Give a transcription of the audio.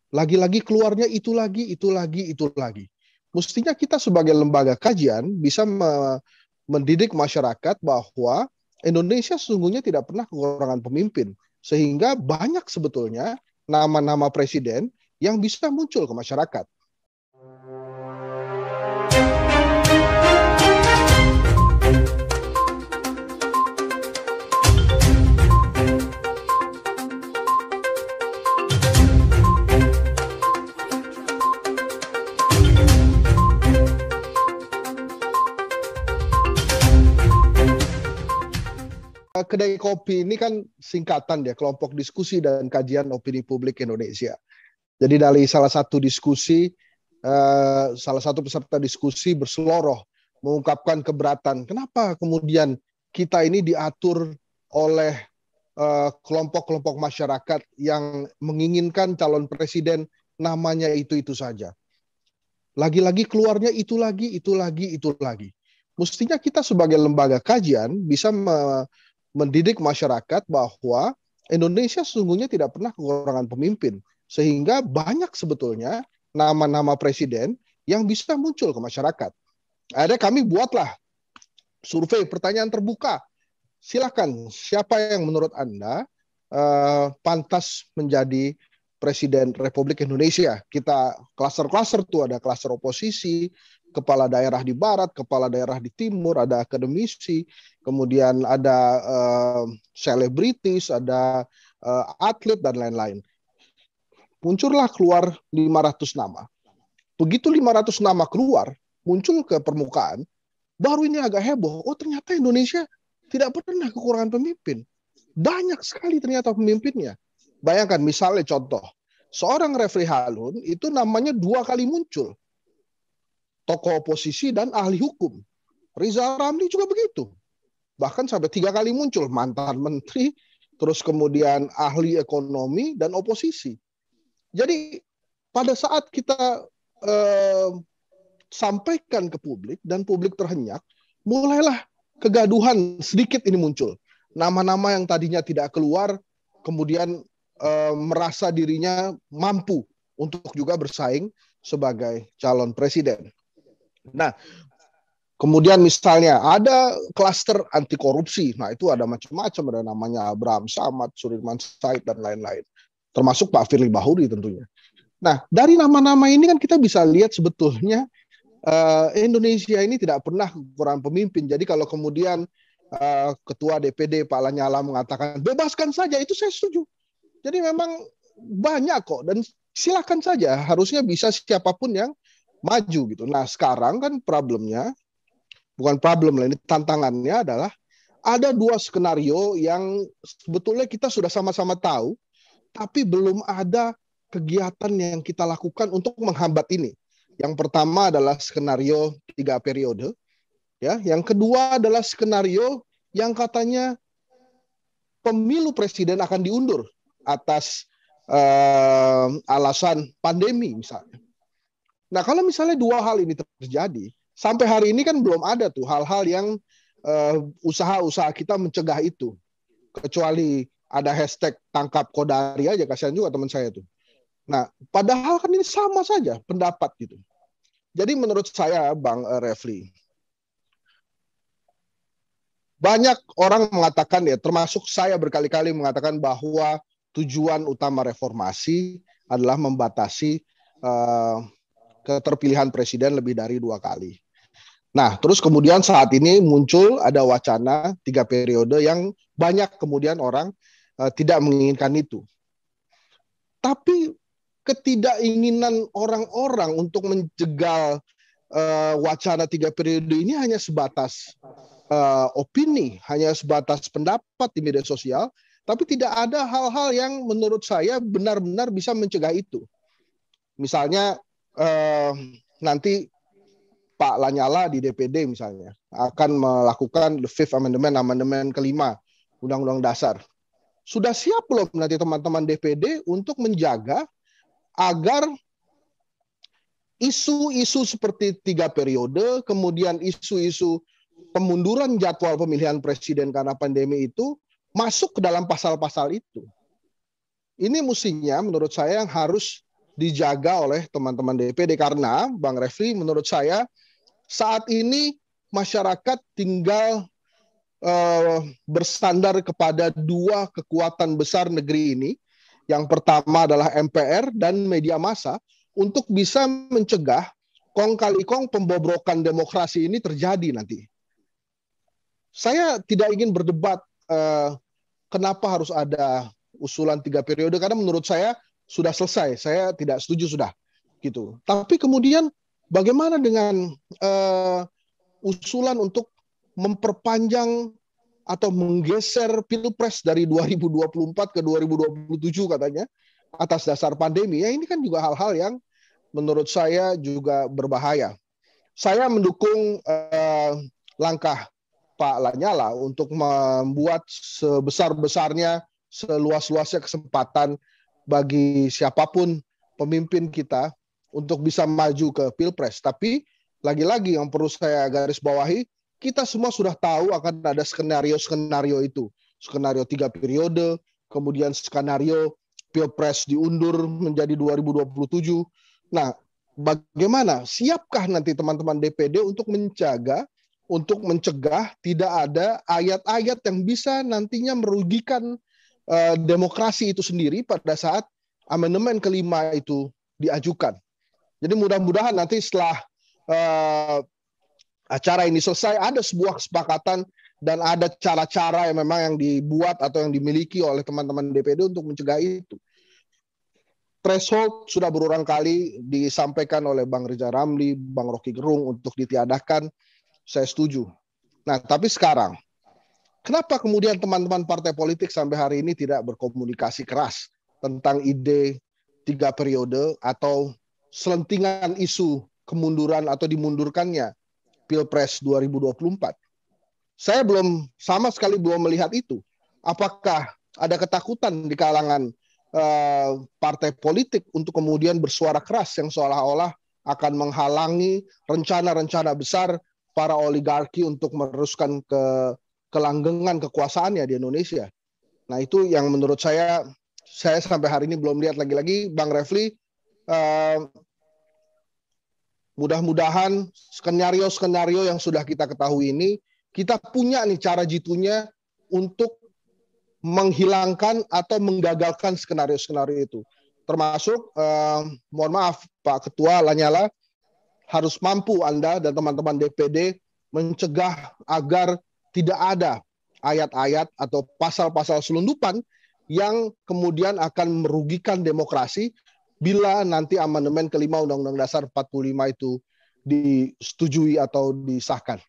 Lagi-lagi keluarnya itu lagi, itu lagi, itu lagi. Mestinya kita sebagai lembaga kajian bisa mendidik masyarakat bahwa Indonesia sesungguhnya tidak pernah kekurangan pemimpin. Sehingga banyak sebetulnya nama-nama presiden yang bisa muncul ke masyarakat. Kedai Kopi ini kan singkatan ya, Kelompok Diskusi dan Kajian Opini Publik Indonesia. Jadi dari salah satu diskusi, salah satu peserta diskusi berseloroh mengungkapkan keberatan. Kenapa kemudian kita ini diatur oleh kelompok-kelompok masyarakat yang menginginkan calon presiden namanya itu-itu saja. Lagi-lagi keluarnya itu lagi, itu lagi, itu lagi. Mestinya kita sebagai lembaga kajian bisa mendidik masyarakat bahwa Indonesia sesungguhnya tidak pernah kekurangan pemimpin. Sehingga banyak sebetulnya nama-nama presiden yang bisa muncul ke masyarakat. Akhirnya kami buatlah survei pertanyaan terbuka. Silakan, siapa yang menurut Anda pantas menjadi Presiden Republik Indonesia? Kita klaster-klaster tuh, ada klaster oposisi, kepala daerah di barat, kepala daerah di timur, ada akademisi, kemudian ada selebritis, ada atlet, dan lain-lain. Muncullah keluar 500 nama. Begitu 500 nama keluar, muncul ke permukaan, baru ini agak heboh. Oh, ternyata Indonesia tidak pernah kekurangan pemimpin. Banyak sekali ternyata pemimpinnya. Bayangkan misalnya contoh, seorang Refri Harun itu namanya 2 kali muncul. Tokoh oposisi dan ahli hukum. Rizal Ramli juga begitu. Bahkan sampai 3 kali muncul, mantan menteri, terus kemudian ahli ekonomi dan oposisi. Jadi pada saat kita sampaikan ke publik dan publik terhenyak, mulailah kegaduhan sedikit ini muncul. Nama-nama yang tadinya tidak keluar, kemudian merasa dirinya mampu untuk juga bersaing sebagai calon presiden. Nah, kemudian misalnya ada klaster anti korupsi. Nah, itu ada macam-macam, ada namanya Abraham Samad, Sudirman Said, dan lain-lain. Termasuk Pak Firly Bahuri tentunya. Nah, dari nama-nama ini kan kita bisa lihat sebetulnya Indonesia ini tidak pernah kekurangan pemimpin. Jadi kalau kemudian Ketua DPD Pak Lanyala mengatakan bebaskan saja, itu saya setuju. Jadi memang banyak kok, dan silakan saja, harusnya bisa siapapun yang maju gitu. Nah, sekarang kan problemnya, bukan problem lah, ini tantangannya adalah ada 2 skenario yang sebetulnya kita sudah sama-sama tahu, tapi belum ada kegiatan yang kita lakukan untuk menghambat ini. Yang pertama adalah skenario 3 periode, ya. Yang kedua adalah skenario yang katanya pemilu presiden akan diundur atas alasan pandemi misalnya. Nah, kalau misalnya 2 hal ini terjadi, sampai hari ini kan belum ada tuh hal-hal yang usaha-usaha kita mencegah itu. Kecuali ada hashtag tangkap Kodari aja, kasihan juga teman saya tuh. Nah, padahal kan ini sama saja pendapat gitu. Jadi menurut saya, Bang Refli, banyak orang mengatakan, ya termasuk saya berkali-kali mengatakan bahwa tujuan utama reformasi adalah membatasi keterpilihan presiden lebih dari 2 kali. Nah, terus kemudian saat ini muncul ada wacana 3 periode yang banyak kemudian orang tidak menginginkan itu. Tapi ketidakinginan orang-orang untuk menjegal wacana 3 periode ini hanya sebatas opini, hanya sebatas pendapat di media sosial, tapi tidak ada hal-hal yang menurut saya benar-benar bisa mencegah itu. Misalnya nanti Pak Lanyala di DPD misalnya akan melakukan the Fifth Amendment, amandemen kelima Undang-Undang Dasar. Sudah siap belum nanti teman-teman DPD untuk menjaga agar isu-isu seperti 3 periode, kemudian isu-isu pemunduran jadwal pemilihan presiden karena pandemi itu masuk ke dalam pasal-pasal itu. Ini mestinya menurut saya yang harus dijaga oleh teman-teman DPD karena Bang Refli, menurut saya saat ini masyarakat tinggal bersandar kepada dua kekuatan besar negeri ini. Yang pertama adalah MPR dan media massa untuk bisa mencegah kong kali kong pembobrokan demokrasi ini terjadi nanti. Saya tidak ingin berdebat kenapa harus ada usulan 3 periode karena menurut saya sudah selesai. Saya tidak setuju sudah gitu. Tapi kemudian bagaimana dengan usulan untuk memperpanjang atau menggeser Pilpres dari 2024 ke 2027 katanya atas dasar pandemi? Ya ini kan juga hal-hal yang menurut saya juga berbahaya. Saya mendukung langkah Pak Lanyala untuk membuat sebesar-besarnya, seluas-luasnya kesempatan bagi siapapun pemimpin kita untuk bisa maju ke Pilpres. Tapi lagi-lagi yang perlu saya garis bawahi, kita semua sudah tahu akan ada skenario-skenario itu. Skenario 3 periode, kemudian skenario Pilpres diundur menjadi 2027. Nah, bagaimana? Siapkah nanti teman-teman DPD untuk mencegah tidak ada ayat-ayat yang bisa nantinya merugikan demokrasi itu sendiri pada saat amandemen kelima itu diajukan. Jadi mudah-mudahan nanti setelah acara ini selesai ada sebuah kesepakatan dan ada cara-cara yang memang yang dibuat atau yang dimiliki oleh teman-teman DPD untuk mencegah itu. Threshold sudah berulang kali disampaikan oleh Bang Riza Ramli, Bang Rocky Gerung untuk ditiadakan. Saya setuju. Nah, tapi sekarang, kenapa kemudian teman-teman partai politik sampai hari ini tidak berkomunikasi keras tentang ide 3 periode atau selentingan isu kemunduran atau dimundurkannya Pilpres 2024? Saya sama sekali belum melihat itu. Apakah ada ketakutan di kalangan partai politik untuk kemudian bersuara keras yang seolah-olah akan menghalangi rencana-rencana besar para oligarki untuk meneruskan kelanggengan kekuasaannya di Indonesia. Nah itu yang menurut saya sampai hari ini belum lihat. Lagi-lagi Bang Refli, mudah-mudahan skenario-skenario yang sudah kita ketahui ini, kita punya nih cara jitunya untuk menghilangkan atau menggagalkan skenario-skenario itu. Termasuk, mohon maaf Pak Ketua Lanyala, harus mampu Anda dan teman-teman DPD mencegah agar tidak ada ayat-ayat atau pasal-pasal selundupan yang kemudian akan merugikan demokrasi bila nanti amandemen kelima Undang-Undang Dasar 45 itu disetujui atau disahkan.